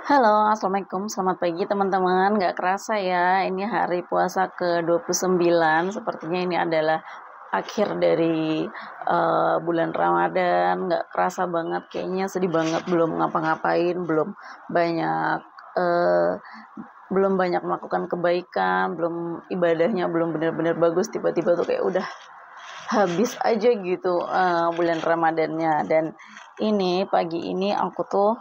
Halo, assalamualaikum, selamat pagi teman-teman. Gak kerasa ya, ini hari puasa ke-29. Sepertinya ini adalah akhir dari bulan Ramadan. Gak kerasa banget, kayaknya sedih banget. Belum ngapa-ngapain, banyak uh, belum banyak melakukan kebaikan, belum ibadahnya belum benar-benar bagus. Tiba-tiba tuh kayak udah habis aja gitu bulan Ramadannya. Dan ini pagi ini aku tuh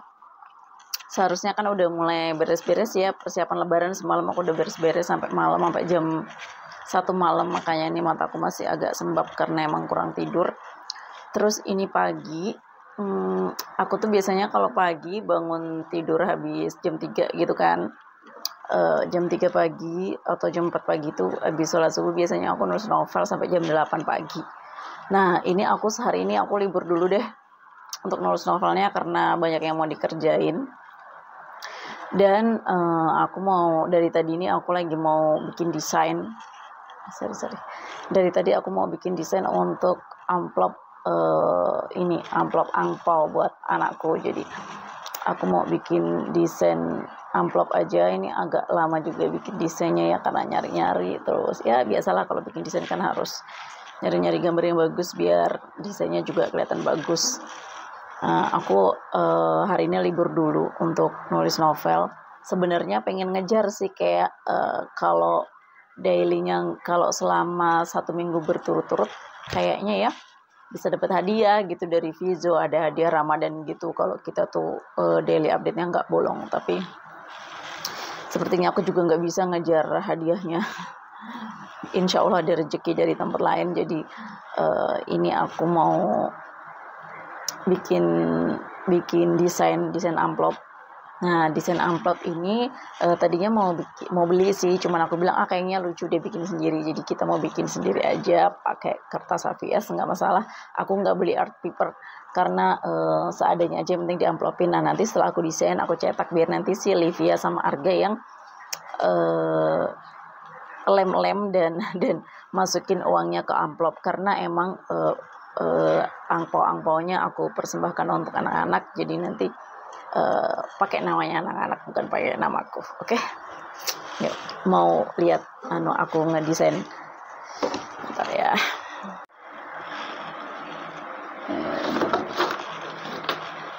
seharusnya kan udah mulai beres-beres ya, persiapan lebaran. Semalam aku udah beres-beres sampai malam, sampai jam 1 malam, makanya ini mataku masih agak sembab karena emang kurang tidur. Terus ini pagi, aku tuh biasanya kalau pagi bangun tidur habis jam 3 gitu kan. Jam 3 pagi atau jam 4 pagi itu habis sholat subuh biasanya aku nulis novel sampai jam 8 pagi. Nah ini sehari ini aku libur dulu deh untuk nulis novelnya karena banyak yang mau dikerjain. Dan aku mau, dari tadi ini aku lagi mau bikin desain. Dari tadi aku mau bikin desain untuk amplop, amplop angpau buat anakku. Jadi aku mau bikin desain amplop aja. Ini agak lama juga bikin desainnya ya, karena nyari-nyari terus. Ya biasalah kalau bikin desain kan harus nyari-nyari gambar yang bagus biar desainnya juga kelihatan bagus. Aku hari ini libur dulu untuk nulis novel. Sebenarnya pengen ngejar sih kayak kalau dailynya, kalau selama 1 minggu berturut-turut kayaknya ya bisa dapat hadiah gitu dari Vizo, ada hadiah Ramadan gitu kalau kita tuh daily update-nya nggak bolong. Tapi sepertinya aku juga nggak bisa ngejar hadiahnya. Insya Allah ada rezeki dari tempat lain. Jadi ini aku mau bikin desain amplop. Nah, desain amplop ini tadinya mau beli sih, cuman aku bilang kayaknya lucu deh bikin sendiri. Jadi kita mau bikin sendiri aja pakai kertas HVS, nggak masalah. Aku nggak beli art paper karena seadanya aja, yang penting diamplopin. Nah, nanti setelah aku desain, aku cetak biar nanti si Livia sama Arga yang lem-lem dan masukin uangnya ke amplop, karena emang angpau-angpaunya aku persembahkan untuk anak-anak. Jadi nanti pakai namanya anak-anak, bukan pakai namaku. Oke. Yuk, mau lihat aku ngedesain. Bentar ya.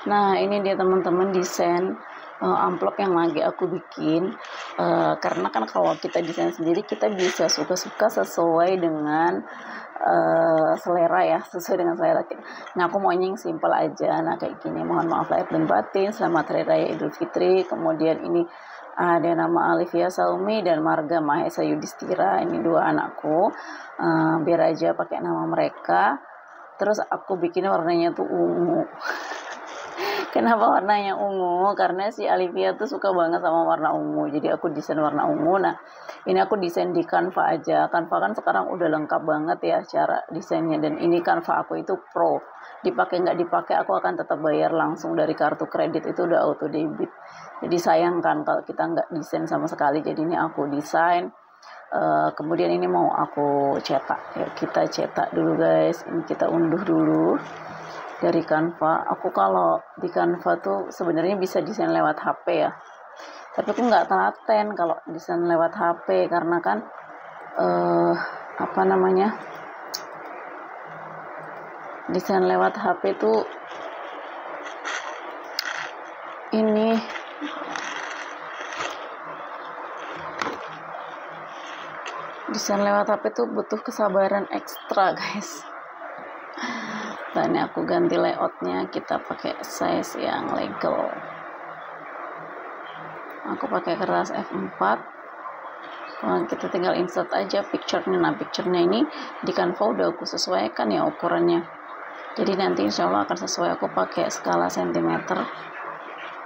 Nah, ini dia teman-teman desain amplop yang lagi aku bikin. Karena kan kalau kita desain sendiri kita bisa suka-suka sesuai dengan selera ya, sesuai dengan selera kita. Nah, aku maunya yang simple aja. Nah, kayak gini, mohon maaf lahir dan batin, selamat Hari Raya Idul Fitri. Kemudian ini ada nama Alivia Saumi dan Marga Mahesa Yudhistira, ini 2 anakku. Biar aja pakai nama mereka. Terus aku bikin warnanya tuh ungu. Kenapa warnanya ungu? Karena si Alivia tuh suka banget sama warna ungu. Jadi aku desain warna ungu. Nah, ini aku desain di Canva aja. Canva kan sekarang udah lengkap banget ya cara desainnya. Dan ini Canva aku itu pro. Dipakai nggak dipakai aku akan tetap bayar langsung dari kartu kredit, itu udah auto debit. Jadi sayang kan kalau kita nggak desain sama sekali. Jadi ini aku desain. Kemudian ini mau aku cetak. Yuk kita cetak dulu guys. Ini kita unduh dulu dari Canva. Aku kalau di Canva tuh sebenarnya bisa desain lewat HP ya, tapi aku nggak telaten kalau desain lewat HP karena kan desain lewat HP tuh ini desain lewat HP tuh butuh kesabaran ekstra guys. Nah, ini aku ganti layoutnya, kita pakai size yang legal. Aku pakai kertas F4. Kita tinggal insert aja picture-nya. Nah, picture-nya ini di Canva udah aku sesuaikan ya ukurannya. Jadi nanti insya Allah akan sesuai, aku pakai skala cm.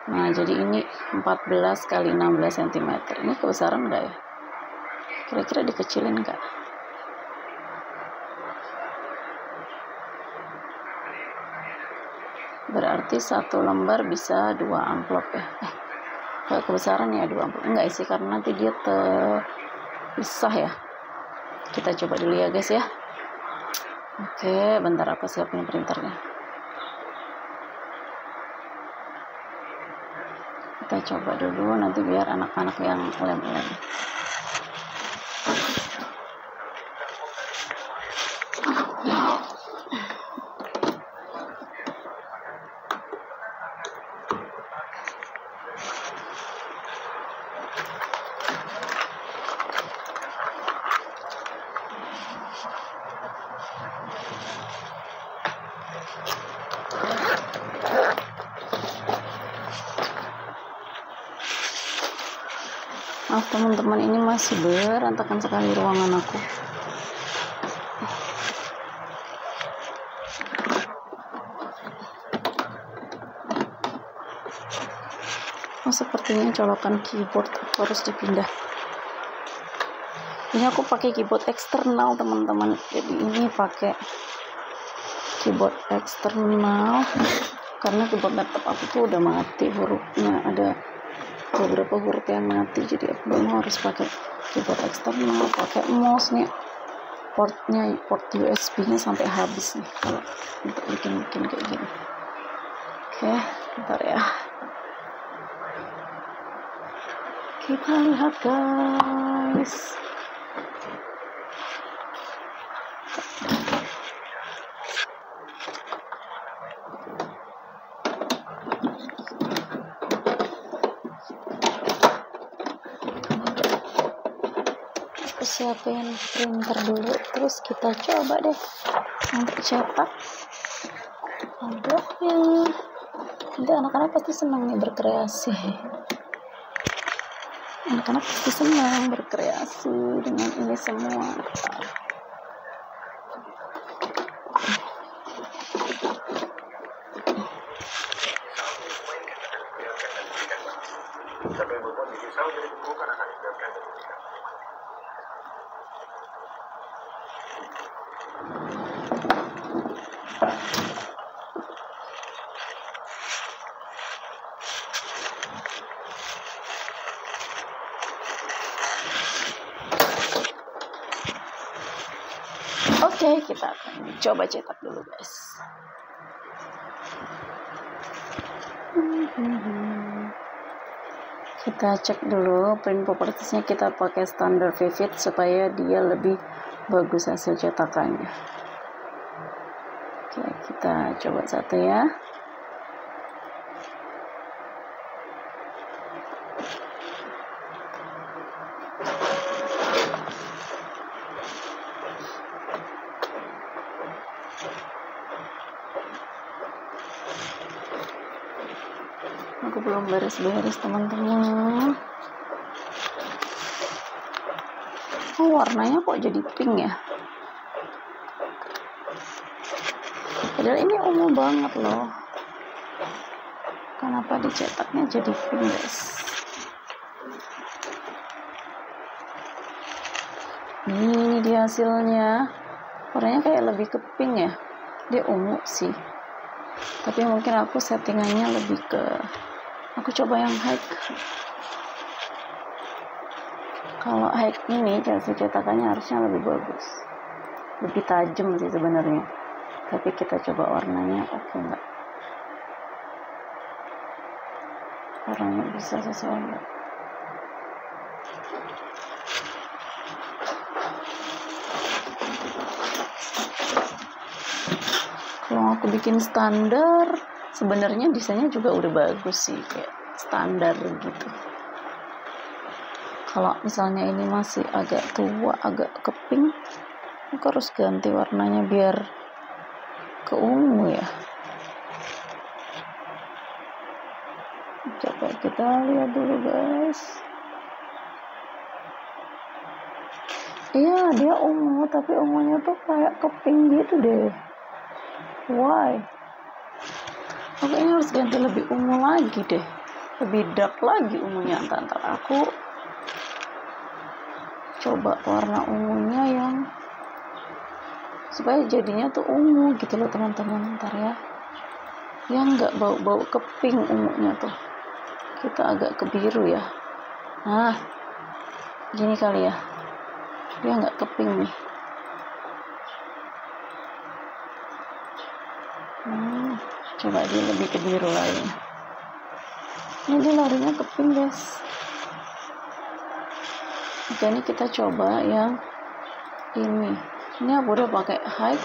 Nah, jadi ini 14 kali 16 cm. Ini kebesaran enggak ya? Kira-kira dikecilin enggak? Berarti 1 lembar bisa 2 amplop ya. Kalau kebesaran ya 2 amplop. Enggak sih, karena nanti dia terpisah ya. Kita coba dulu ya guys ya. Oke, bentar aku siapin printernya. kita coba dulu nanti biar anak-anak yang lem-lem. Maaf teman-teman, ini masih berantakan sekali ruangan aku. Oh, sepertinya colokan keyboard harus dipindah. Ini aku pakai keyboard eksternal teman-teman, jadi ini pakai keyboard eksternal karena keyboard laptop aku tuh udah mati hurufnya, ada beberapa huruf yang mati, jadi aku mau harus pakai keyboard eksternal, pakai mouse nih, port USB nya sampai habis nih kalau untuk bikin kayak gini. Oke, bentar ya, kita lihat guys. Siapin printer dulu, terus kita coba deh untuk cetak amplopnya. Nanti anak-anak pasti senang nih berkreasi, anak-anak pasti senang berkreasi dengan ini semua. Oke, kita akan coba cetak dulu guys. Kita cek dulu print propertiesnya, kita pakai standar Vivid supaya dia lebih bagus hasil cetakannya. Oke, kita coba satu ya. Aku belum beres-beres teman-teman. Oh, warnanya kok jadi pink ya? Padahal ini ungu banget loh. Kenapa dicetaknya jadi pink guys? Ini dia hasilnya. Warnanya kayak lebih ke pink ya. Dia ungu sih. Tapi mungkin aku settingannya lebih ke, aku coba yang high. Kalau high ini hasil cetakannya harusnya lebih bagus, lebih tajam sih sebenarnya. Tapi kita coba warnanya, oke enggak? Warnanya bisa sesuai enggak? Kalau aku bikin standar, sebenarnya desainnya juga udah bagus sih, kayak standar gitu. Kalau misalnya ini masih agak tua, agak ke pink, aku harus ganti warnanya biar ke ungu ya. Coba kita lihat dulu guys. Iya, dia ungu, tapi ungunya tuh kayak ke pink gitu deh. Why? Aku ini harus ganti lebih ungu lagi deh, lebih dark lagi ungunya. Antar aku coba warna ungunya yang supaya jadinya tuh ungu gitu loh teman-teman. Ntar ya, yang nggak bau-bau ke pink ungunya tuh, kita agak ke biru ya. Nah, gini kali ya, dia nggak ke pink nih. Coba dia lebih ke biru lagi. Ini dia larinya ke pink guys. Oke, ini kita coba yang ini. Ini aku udah pakai high.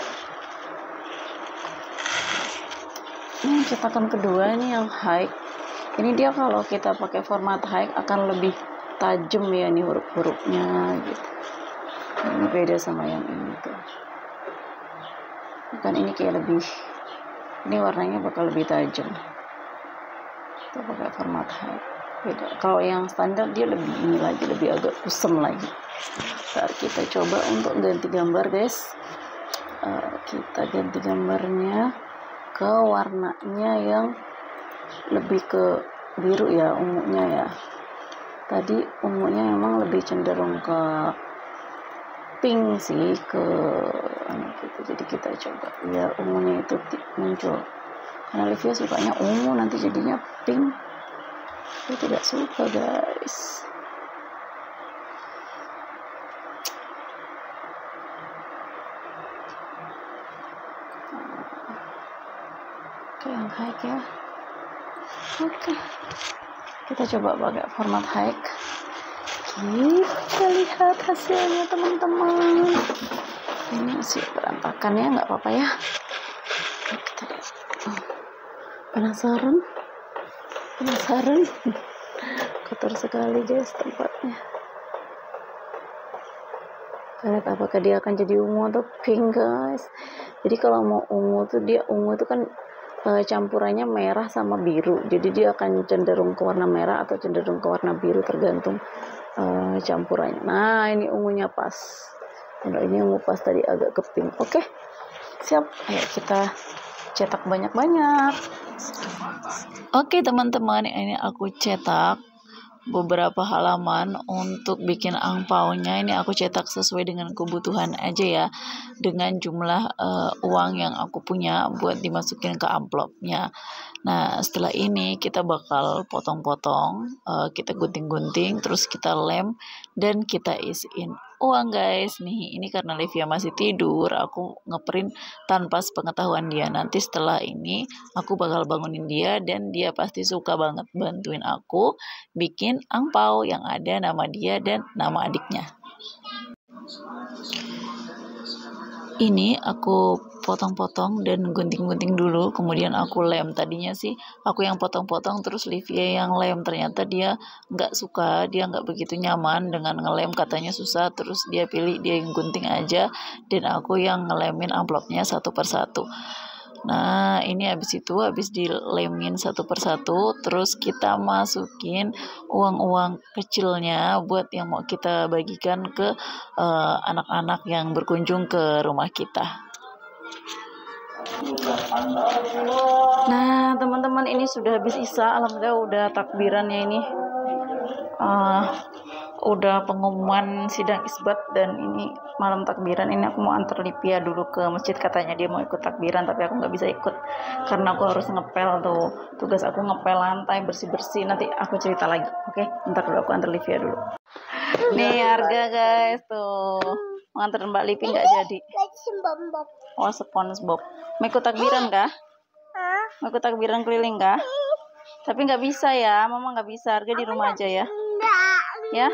Ini cetakan kedua, ini yang high. Ini dia kalau kita pakai format high akan lebih tajam ya, nih huruf-hurufnya gitu. Ini beda sama yang ini tuh. Bukan, ini kayak lebih, ini warnanya bakal lebih tajam. Kita pakai format high. Beda. Kalau yang standar dia lebih ini lagi, lebih agak kusam lagi. Ntar kita coba untuk ganti gambar guys. Kita ganti gambarnya ke warnanya yang lebih ke biru ya, ungunya ya. Tadi ungunya memang lebih cenderung ke pink sih, ke gitu. Jadi kita coba biar ungunya itu muncul. Karena Livia sukanya ungu, nanti jadinya pink. Dia tidak suka guys. Oke, yang high ya. Oke, kita coba pakai format high. Kita lihat hasilnya teman-teman. Ini masih berantakan ya, nggak apa-apa ya. Kita lihat. Penasaran? Kotor sekali guys tempatnya. Kita lihat apakah dia akan jadi ungu atau pink guys. Jadi kalau mau ungu tuh, dia ungu itu kan campurannya merah sama biru, jadi dia akan cenderung ke warna merah atau cenderung ke warna biru tergantung campurannya. Nah, ini ungunya pas. Kalau ini ungu pas, tadi agak ke pink. Oke, siap. Ayo kita cetak banyak-banyak. Oke teman-teman, ini aku cetak beberapa halaman untuk bikin angpaunya. Ini aku cetak sesuai dengan kebutuhan aja ya, dengan jumlah uang yang aku punya buat dimasukin ke amplopnya. Nah, setelah ini kita bakal potong-potong, kita gunting-gunting, terus kita lem dan kita isiin uang guys. Nih, ini karena Livia masih tidur, aku ngeprint tanpa sepengetahuan dia. Nanti setelah ini aku bakal bangunin dia dan dia pasti suka banget bantuin aku bikin angpau yang ada nama dia dan nama adiknya. Ini aku potong-potong dan gunting-gunting dulu, kemudian aku lem. Tadinya sih aku yang potong-potong terus Livia yang lem, ternyata dia nggak suka, dia nggak begitu nyaman dengan ngelem, katanya susah, terus dia pilih dia yang gunting aja dan aku yang ngelemin amplopnya satu persatu. Nah, ini habis dilemin satu persatu, terus kita masukin uang-uang kecilnya buat yang mau kita bagikan ke anak-anak yang berkunjung ke rumah kita. Nah, teman-teman, ini sudah habis isya, alhamdulillah udah takbirannya ini. Udah pengumuman sidang isbat dan ini malam takbiran. Ini aku mau antar Livia dulu ke masjid, katanya dia mau ikut takbiran, tapi aku nggak bisa ikut karena aku harus ngepel tuh, tugas aku ngepel lantai, bersih-bersih. Nanti aku cerita lagi, oke? Ntar dulu aku antar Livia dulu. Nih harga guys tuh, mau antar Mbak Livi nggak jadi. Oh, SpongeBob. Mau ikut takbiran kah? Mau ikut takbiran keliling kah? Tapi nggak bisa ya, mama nggak bisa, harga di rumah aja ya. Ya,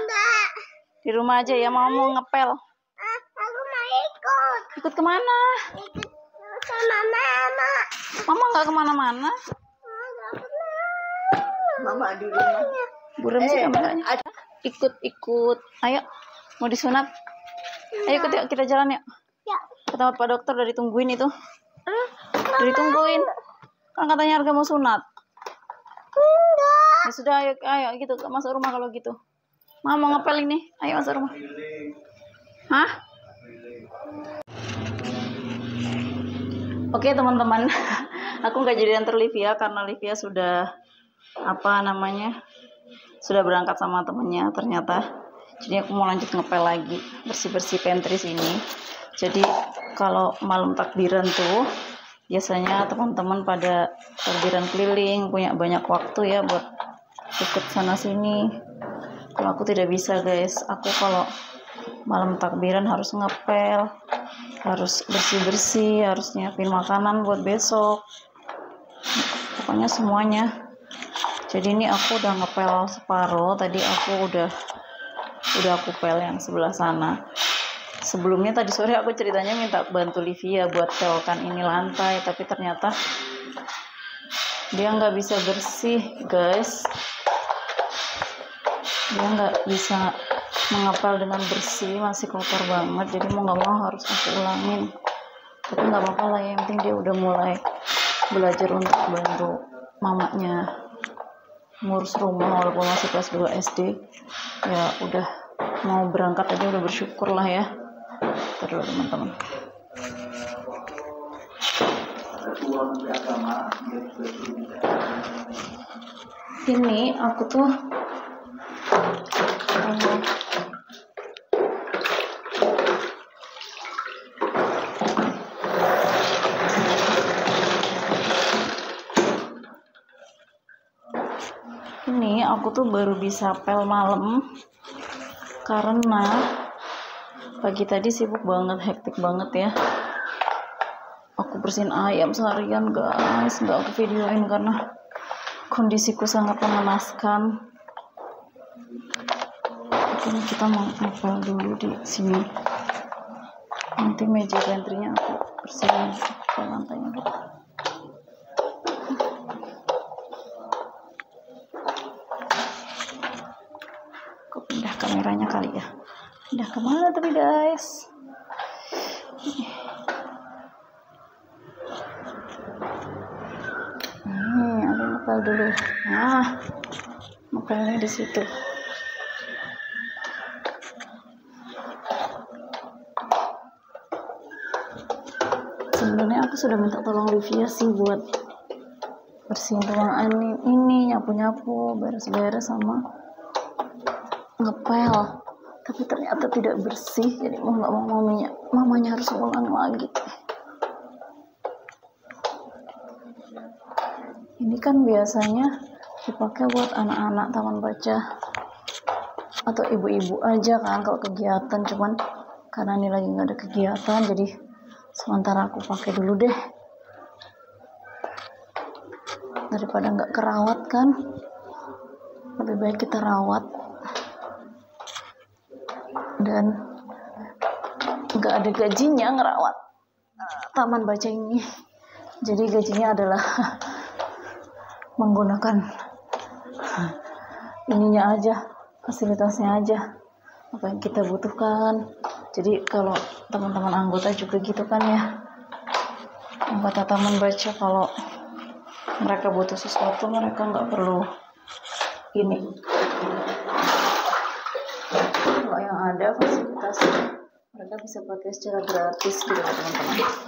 di rumah aja ya, mau ngepel. Aku mau ikut. Ikut kemana? Ikut sama mama. Mama nggak kemana-mana. Mama di rumah. Buram sih kameranya. Ikut. Ayo, mau disunat. Ayo ikut yuk, kita jalan yuk. Ya. Ke tempat Pak Dokter, udah ditungguin itu. Udah ditungguin. Kan katanya harga mau sunat. Enggak. Ya sudah, ayo gitu, masuk rumah kalau gitu. Mama mau ngepel ini, ayo masuk rumah. Hah? Oke teman-teman, aku nggak jadi antar Livia karena Livia sudah sudah berangkat sama temennya ternyata. Jadi aku mau lanjut ngepel lagi, bersih-bersih pantry sini. Jadi kalau malam takbiran tuh biasanya teman-teman pada takbiran keliling, punya banyak waktu ya buat ikut sana sini. Kalau aku tidak bisa guys, aku kalau malam takbiran harus ngepel, harus bersih-bersih, harus nyiapin makanan buat besok, pokoknya semuanya. Jadi ini aku udah ngepel separuh, tadi aku udah aku pel yang sebelah sana. Sebelumnya tadi sore aku ceritanya minta bantu Livia buat pelkan ini lantai, tapi ternyata dia nggak bisa bersih guys, dia nggak bisa mengepel dengan bersih, masih kotor banget. Jadi mau nggak mau harus aku ulangin, tapi nggak apa-apa lah, yang penting dia udah mulai belajar untuk bantu mamanya ngurus rumah walaupun masih kelas 2 SD. Ya udah mau berangkat aja udah bersyukur lah ya. Terus teman-teman, ini aku tuh baru bisa pel malam karena pagi tadi sibuk banget, hektik banget ya. Aku bersihin ayam seharian guys, nggak aku videoin karena kondisiku sangat mengenaskan. Ini kita mau ngepel dulu di sini, nanti meja pantry-nya aku bersihin ke lantainya dulu. Aku pindah kameranya kali ya. Pindah kemana tapi guys? Aku ngepel dulu. Nah, ngepelnya di situ. Sebenarnya aku sudah minta tolong Livia sih buat bersihin ruangan ini, nyapu-nyapu, beres-beres sama ngepel, tapi ternyata tidak bersih. Jadi mau nggak mau mamanya harus ulang lagi. Ini kan biasanya dipakai buat anak-anak taman baca atau ibu-ibu aja kan kalau kegiatan, cuman karena ini lagi nggak ada kegiatan jadi sementara aku pakai dulu deh, daripada nggak kerawat kan, lebih baik kita rawat dan nggak ada gajinya ngerawat taman baca ini. Jadi gajinya adalah menggunakan ininya aja, fasilitasnya aja, apa yang kita butuhkan. Jadi kalau teman-teman anggota juga gitu kan ya, anggota taman baca, kalau mereka butuh sesuatu mereka nggak perlu ini, kalau yang ada fasilitas mereka bisa pakai secara gratis gitu teman-teman.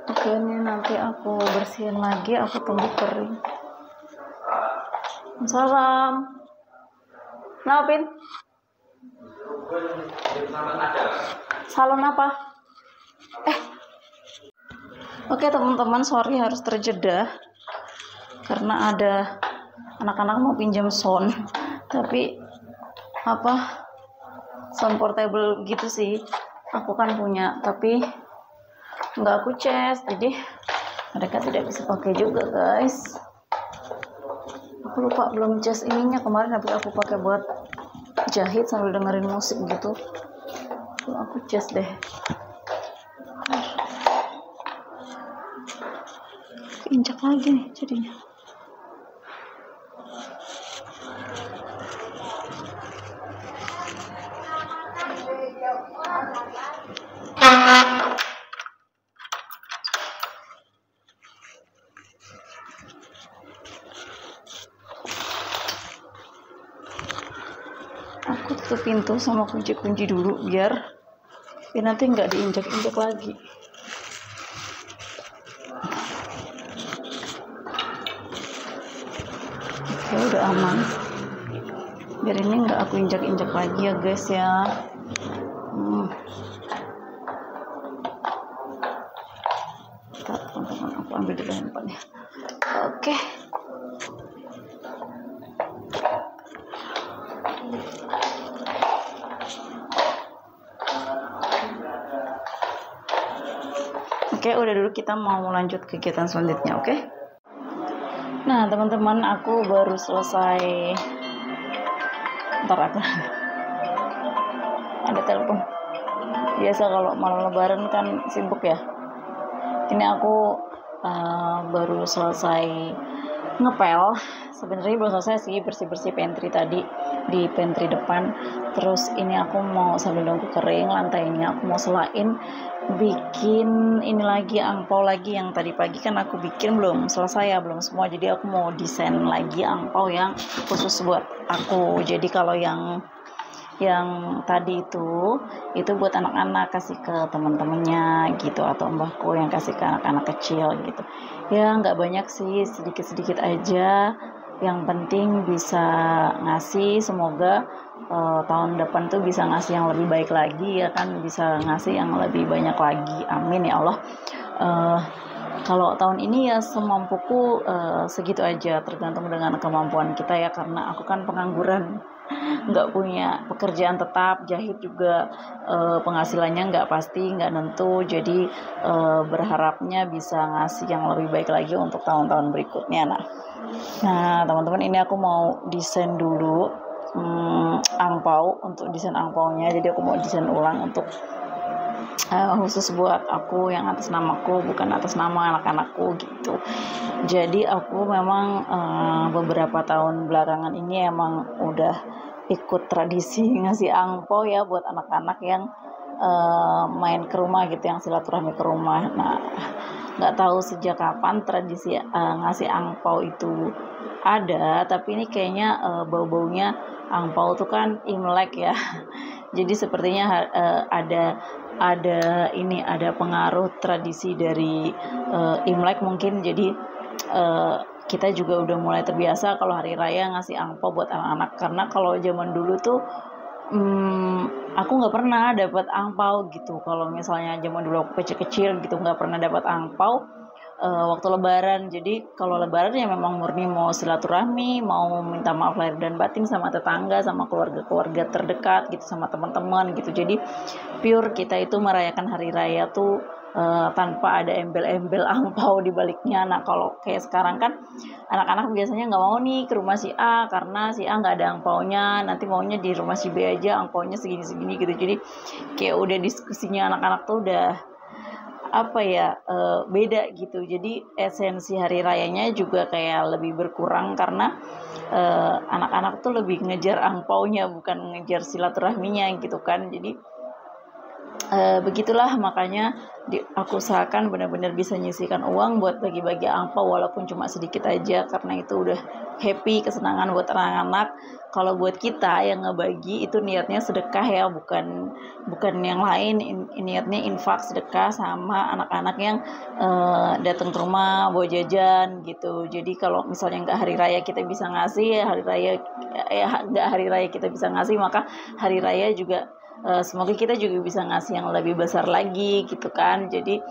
Oke, ini nanti aku bersihin lagi, aku tunggu kering. Salam. Napin? Salon apa? Oke teman-teman, sorry harus terjeda karena ada anak-anak mau pinjam sound, tapi sound portable gitu sih, aku kan punya tapi nggak aku cas, jadi mereka tidak bisa pakai juga guys. Aku lupa belum cas ininya kemarin, tapi aku pakai buat jahit sambil dengerin musik gitu. Aku cas deh. Injak lagi nih jadinya. Aku tutup pintu sama kunci dulu biar nanti nggak diinjak-injak lagi. Oke, udah aman. Biar ini nggak aku injak-injak lagi ya guys ya. Teman-teman, aku ambil dulu handphonenya. Oke. Oke, udah dulu, kita mau lanjut kegiatan selanjutnya, oke? Nah, teman-teman, aku baru selesai. Ntar aku ada telepon. Biasa kalau malam lebaran kan sibuk ya. Ini aku baru selesai ngepel. Sebenarnya belum selesai sih, bersih-bersih pantry tadi, di pantry depan. Terus ini aku mau sambil nunggu kering lantainya, aku mau selain bikin ini lagi, angpau lagi. Yang tadi pagi kan aku bikin belum selesai ya, belum semua. Jadi aku mau desain lagi angpau yang khusus buat aku. Jadi kalau yang tadi itu buat anak-anak, kasih ke teman-temannya gitu, atau mbahku yang kasih ke anak-anak kecil gitu ya. Nggak banyak sih, sedikit-sedikit aja, yang penting bisa ngasih. Semoga tahun depan tuh bisa ngasih yang lebih baik lagi ya kan, bisa ngasih yang lebih banyak lagi, amin ya Allah. Kalau tahun ini ya semampuku segitu aja, tergantung dengan kemampuan kita ya, karena aku kan pengangguran, nggak punya pekerjaan tetap, jahit juga penghasilannya nggak pasti, nggak nentu. Jadi berharapnya bisa ngasih yang lebih baik lagi untuk tahun-tahun berikutnya. Nah teman-teman, ini aku mau desain dulu angpau, untuk desain angpaunya. Jadi aku mau desain ulang untuk khusus buat aku, yang atas namaku, bukan atas nama anak-anakku gitu. Jadi aku memang beberapa tahun belakangan ini emang udah ikut tradisi ngasih angpau ya buat anak-anak yang main ke rumah gitu, yang silaturahmi ke rumah. Nah nggak tahu sejak kapan tradisi ngasih angpau itu ada, tapi ini kayaknya bau-baunya angpau tuh kan Imlek ya. Jadi sepertinya ada pengaruh tradisi dari Imlek mungkin. Jadi kita juga udah mulai terbiasa kalau hari raya ngasih angpau buat anak-anak. Karena kalau zaman dulu tuh aku nggak pernah dapat angpau gitu. Kalau misalnya zaman dulu aku kecil-kecil gitu, nggak pernah dapat angpau waktu lebaran. Jadi kalau lebaran ya memang murni mau silaturahmi, mau minta maaf lahir dan batin sama tetangga, sama keluarga terdekat gitu, sama teman-teman gitu. Jadi pure kita itu merayakan hari raya tuh tanpa ada embel-embel angpau di baliknya. Nah kalau kayak sekarang kan anak-anak biasanya nggak mau nih ke rumah si A karena si A nggak ada angpaunya, nanti maunya di rumah si B aja, angpaunya segini-segini gitu. Jadi kayak udah diskusinya anak-anak tuh udah beda gitu. Jadi esensi hari rayanya juga kayak lebih berkurang, karena anak-anak tuh lebih ngejar angpaunya, bukan ngejar silaturahminya gitu kan. Jadi begitulah, makanya aku usahakan benar-benar bisa nyisihkan uang buat bagi-bagi angpau, walaupun cuma sedikit aja, karena itu udah happy, kesenangan buat anak-anak. Kalau buat kita yang ngebagi itu niatnya sedekah ya, bukan yang lain. Niatnya infak, sedekah sama anak-anak yang datang ke rumah bawa jajan gitu. Jadi kalau misalnya nggak hari raya kita bisa ngasih, nggak hari raya kita bisa ngasih, maka hari raya juga semoga kita juga bisa ngasih yang lebih besar lagi gitu kan. Jadi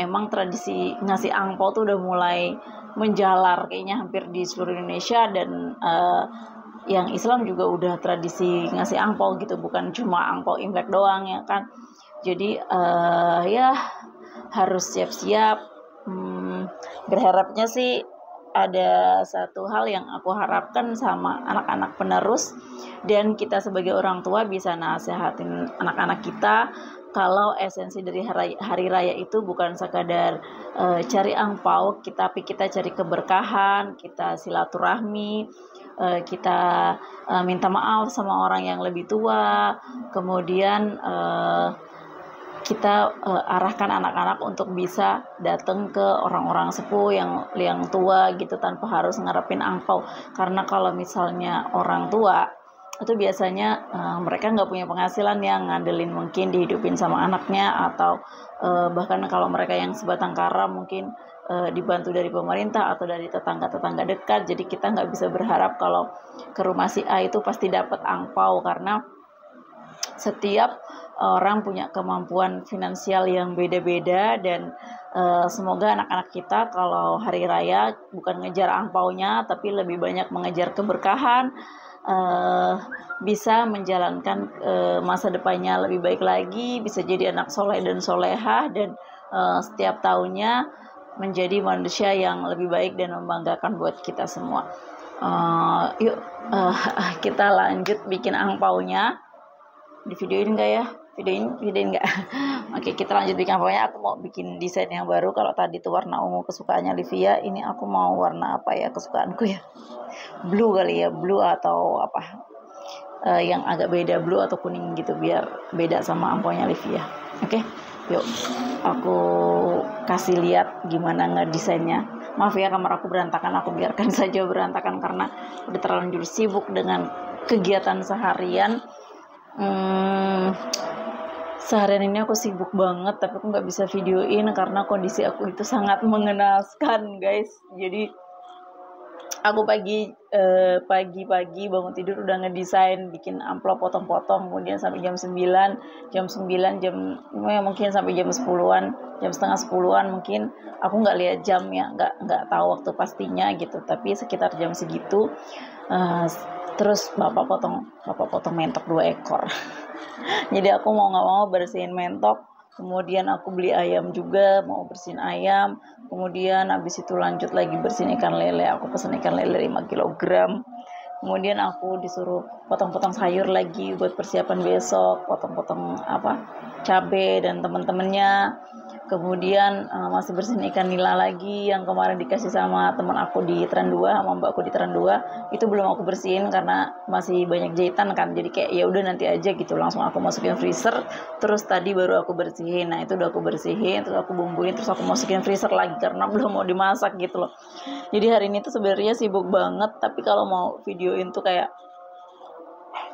emang tradisi ngasih angpau tuh udah mulai menjalar kayaknya hampir di seluruh Indonesia, dan yang Islam juga udah tradisi ngasih angpau gitu, bukan cuma angpau Imlek doang ya kan. Jadi ya harus siap-siap. Berharapnya sih ada satu hal yang aku harapkan sama anak-anak penerus, dan kita sebagai orang tua bisa nasihatin anak-anak kita, kalau esensi dari hari raya itu bukan sekadar cari angpau, tapi kita cari keberkahan, kita silaturahmi, kita minta maaf sama orang yang lebih tua, kemudian kita arahkan anak-anak untuk bisa datang ke orang-orang sepuh yang tua gitu, tanpa harus ngarepin angpau. Karena kalau misalnya orang tua itu biasanya mereka nggak punya penghasilan yang ngandelin, mungkin dihidupin sama anaknya, atau bahkan kalau mereka yang sebatang kara mungkin dibantu dari pemerintah atau dari tetangga-tetangga dekat. Jadi kita nggak bisa berharap kalau ke rumah si A itu pasti dapat angpau, karena setiap orang punya kemampuan finansial yang beda-beda. Dan semoga anak-anak kita kalau hari raya bukan ngejar angpaunya, tapi lebih banyak mengejar keberkahan, bisa menjalankan masa depannya lebih baik lagi, bisa jadi anak soleh dan solehah, dan setiap tahunnya menjadi manusia yang lebih baik dan membanggakan buat kita semua. Yuk kita lanjut bikin angpaunya. Di videoin enggak ya? Videoin enggak? Oke, kita lanjut bikin angpaunya. Aku mau bikin desain yang baru. Kalau tadi itu warna ungu kesukaannya Livia, ini aku mau warna apa ya kesukaanku ya? Blue kali ya, blue atau apa? Yang agak beda, blue atau kuning gitu, biar beda sama angpaunya Livia. Oke, yuk aku kasih lihat gimana ngedesainnya. Maaf ya, kamar aku berantakan, aku biarkan saja berantakan karena udah terlanjur sibuk dengan kegiatan seharian. Seharian ini aku sibuk banget, tapi aku nggak bisa videoin karena kondisi aku itu sangat mengenaskan, guys. Jadi aku pagi-pagi bangun tidur udah ngedesain, bikin amplop potong-potong, kemudian sampai jam 9 mungkin sampai jam 10-an, jam setengah 10-an mungkin. Aku nggak lihat jam ya, nggak tahu waktu pastinya gitu, tapi sekitar jam segitu. Terus bapak potong mentok 2 ekor. Jadi aku mau nggak mau bersihin mentok. Kemudian aku beli ayam juga, mau bersihin ayam. Kemudian habis itu lanjut lagi bersihin ikan lele. Aku pesen ikan lele 5 kg. Kemudian aku disuruh potong-potong sayur lagi buat persiapan besok. Potong-potong cabai dan teman-temannya. Kemudian masih bersihin ikan nila lagi yang kemarin dikasih sama teman aku di Tren 2, sama mbakku di Tren 2. Itu belum aku bersihin karena masih banyak jahitan kan. Jadi kayak ya udah nanti aja gitu, langsung aku masukin freezer. Terus tadi baru aku bersihin. Nah, itu udah aku bersihin, terus aku bumbuin, terus aku masukin freezer lagi karena belum mau dimasak gitu loh. Jadi hari ini tuh sebenarnya sibuk banget, tapi kalau mau videoin tuh kayak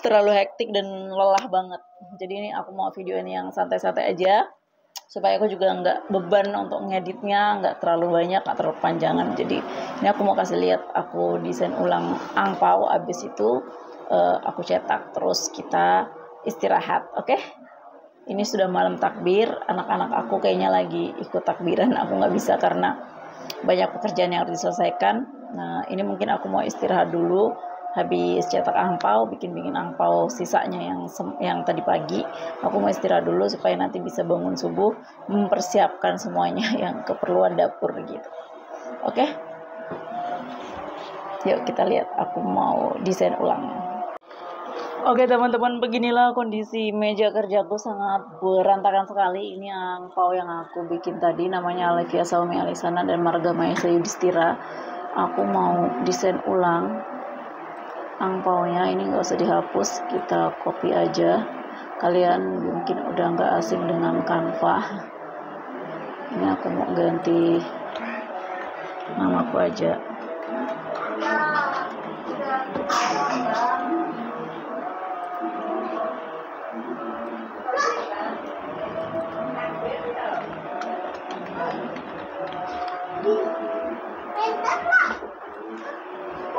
terlalu hektik dan lelah banget. Jadi ini aku mau videoin yang santai-santai aja, supaya aku juga nggak beban untuk ngeditnya, nggak terlalu banyak, nggak terlalu panjangan. Jadi ini aku mau kasih lihat aku desain ulang angpau, abis itu aku cetak, terus kita istirahat. Oke? Ini sudah malam takbir, anak-anak aku kayaknya lagi ikut takbiran, aku nggak bisa karena banyak pekerjaan yang harus diselesaikan. Nah, ini mungkin aku mau istirahat dulu. Habis cetak angpau, bikin angpau sisanya yang tadi pagi, aku mau istirahat dulu supaya nanti bisa bangun subuh mempersiapkan semuanya yang keperluan dapur gitu. Oke? Yuk kita lihat aku mau desain ulang. Oke teman-teman, beginilah kondisi meja kerjaku, sangat berantakan sekali. Ini angpau yang aku bikin tadi, namanya Alevia Saumi Alisana dan Marga Maesa Yudhistira. Aku mau desain ulang angpaunya, ini nggak usah dihapus, kita copy aja. Kalian mungkin udah nggak asing dengan Canva. Ini aku mau ganti namaku aja.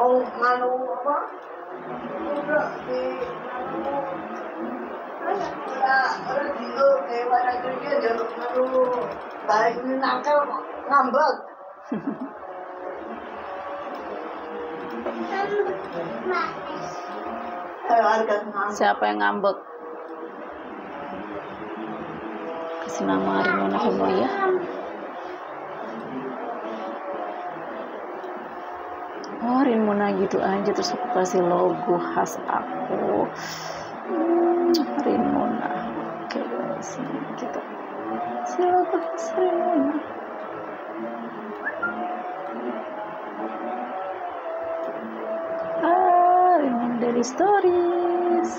Oh, manu apa? Ngambek. Siapa yang ngambek? Kasih nama Rimona Family ya. Oh, Rimona gitu aja, terus aku kasih logo khas aku. Rimona. Oke, sini kita. Siapa Rimona? Rimona dari Stories.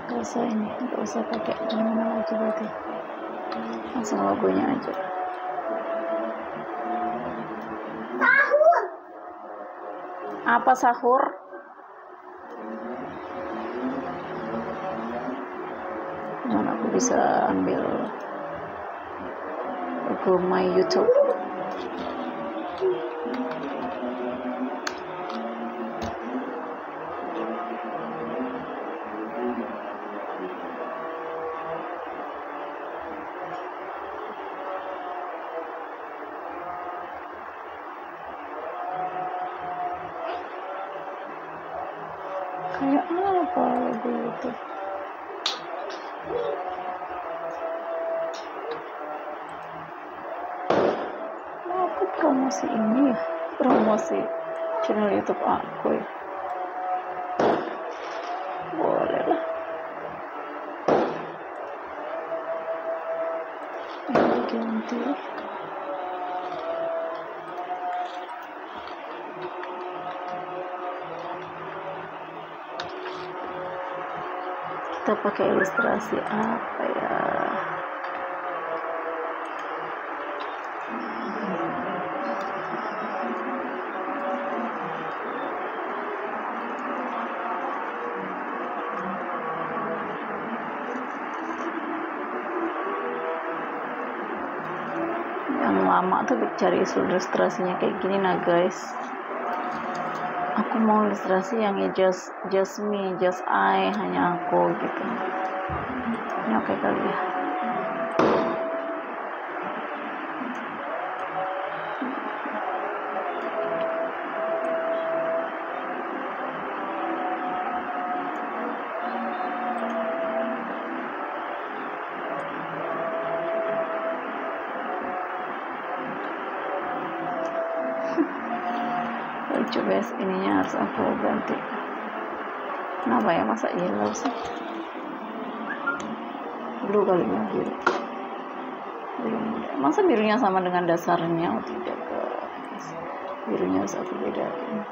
Gak usah ini, gak usah pakai Rimona lagi berarti. Langsung logonya aja. Apa sahur? Mana aku bisa ambil logo my YouTube. Kayak apa logo YouTube? Aku promosi ini ya, promosi channel YouTube aku ya. Boleh lah. Ini ganti. Kita pakai ilustrasi apa ya? Yang lama tuh cari ilustrasinya kayak gini nah guys. Aku mau ilustrasi yang just me, just I, hanya aku gitu. Ini oke kali ya. Lucu guys, ininya harus aku ganti. Kenapa ya, masa yellow sih? Blue kali ya, biru. Masa birunya sama dengan dasarnya? Oh tidak guys, birunya harus aku bedain.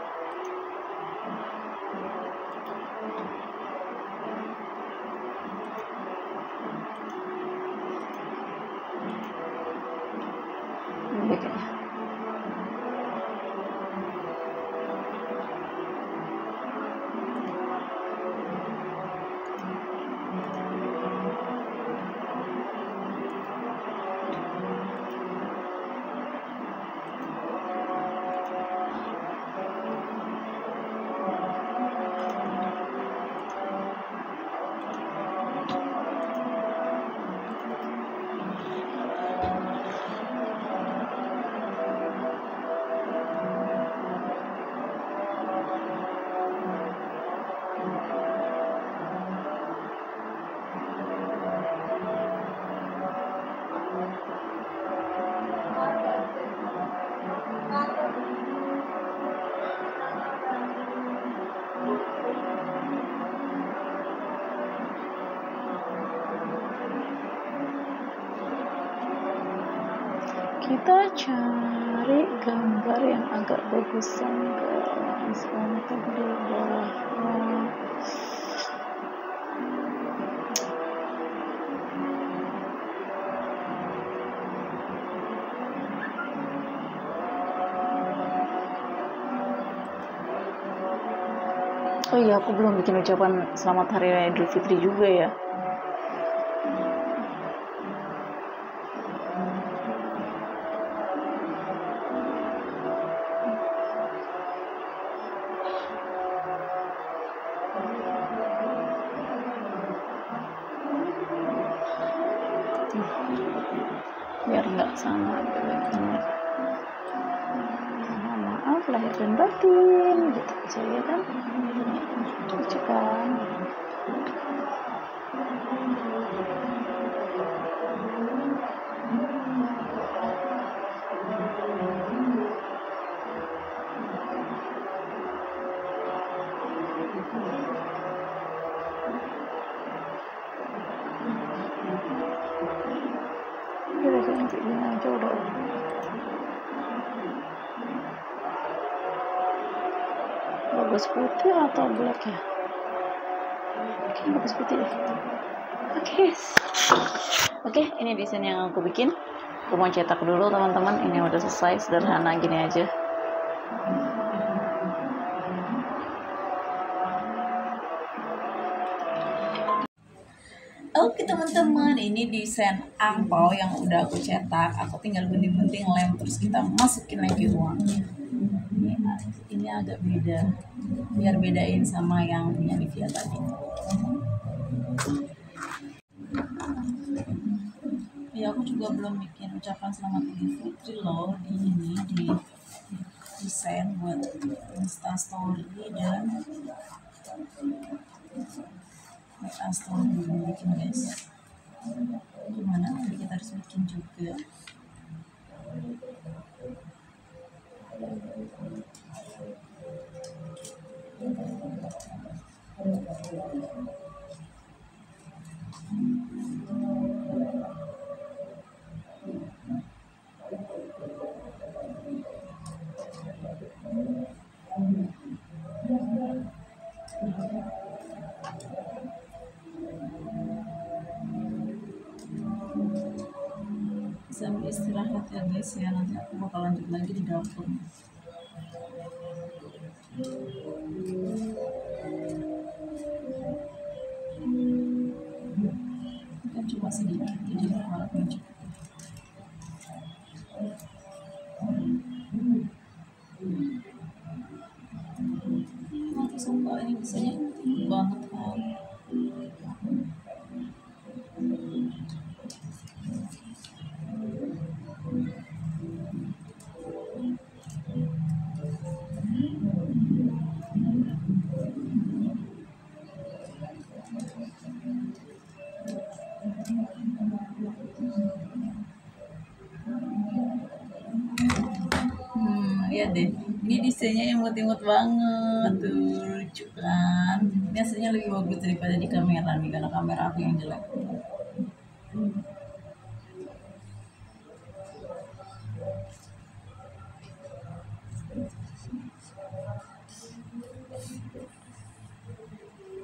Ini kayaknya. Kita cari gambar yang agak bagusan guys untuk di bawahnya. Oh iya, aku belum bikin ucapan selamat hari raya Idul Fitri juga ya. Biar nggak sama gitu. Maaf lahir dan batin gitu aja ya kan, lucu kan. Kita ganti ini aja udah. Bagus putih atau black ya? Oke, bagus putih deh. Oke, ini desain yang aku bikin. Aku mau cetak dulu teman-teman. Ini udah selesai, sederhana gini aja. Oke teman-teman, ini desain angpau yang udah aku cetak. Aku tinggal gunting-gunting lem, terus kita masukin lagi uangnya. Ini agak beda, biar bedain sama yang punya Livia tadi. Ya, aku juga belum bikin ucapan selamat Idul Fitri loh di ini di desain buat Insta Story dan story belum bikin guys. Gimana nanti kita harus bikin juga. Sambil istirahat ya guys ya, nanti aku bakal lanjut lagi di dapur. Kan cuma sedikit, jadi harapnya cukup. Nanti sumpah ini biasanya banget kan. Lihat deh, ini desainnya imut-imut banget tuh, lucu kan. Ini aslinya lebih bagus daripada di kamera nih, karena kamera aku yang jelek.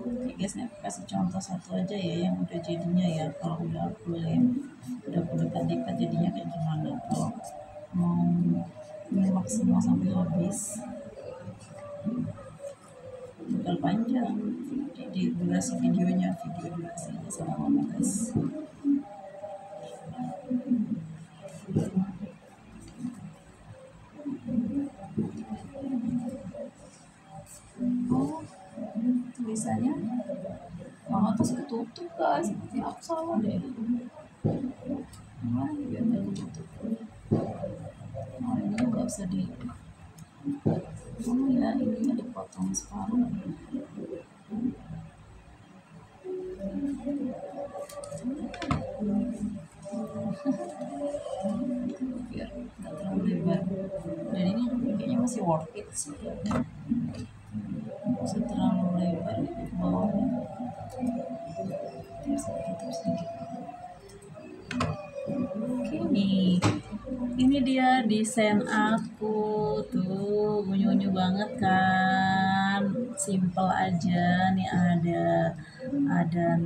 Oke guys, ini aku kasih contoh satu aja ya yang udah jadinya ya. Kalau udah aku lem, udah aku dekat-dekat jadinya kayak gimana. Kalau mau nyimak semua sampai habis bakal panjang, jadi durasi videonya, video durasinya sama lama guys. Oh, tulisannya mama terus ketutup guys, seperti aku salah deh. Mana biar nggak ketutup. Oh, ini nggak usah di. Oh ya, ini dipotong separuh. Biar nggak terlalu lebar. Dan ini kayaknya masih worth it sih. Masih terlalu lebar di bawahnya. Sedikit. Oke nih, ini dia desain aku tuh, unyu-unyu banget kan, simple aja nih, ada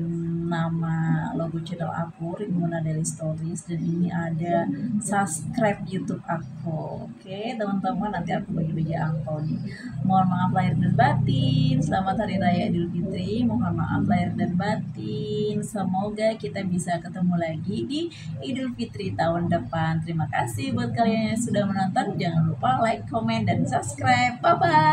nama logo channel aku Rimuna Daily Stories, dan ini ada subscribe YouTube aku. Oke teman-teman, nanti aku bagi-bagi angpau nih. Mohon maaf lahir dan batin, selamat hari raya Idul Fitri, mohon maaf lahir dan batin, semoga kita bisa ketemu lagi di Idul Fitri tahun depan. Terima kasih buat kalian yang sudah menonton, jangan lupa like, komen, dan subscribe. Bye bye.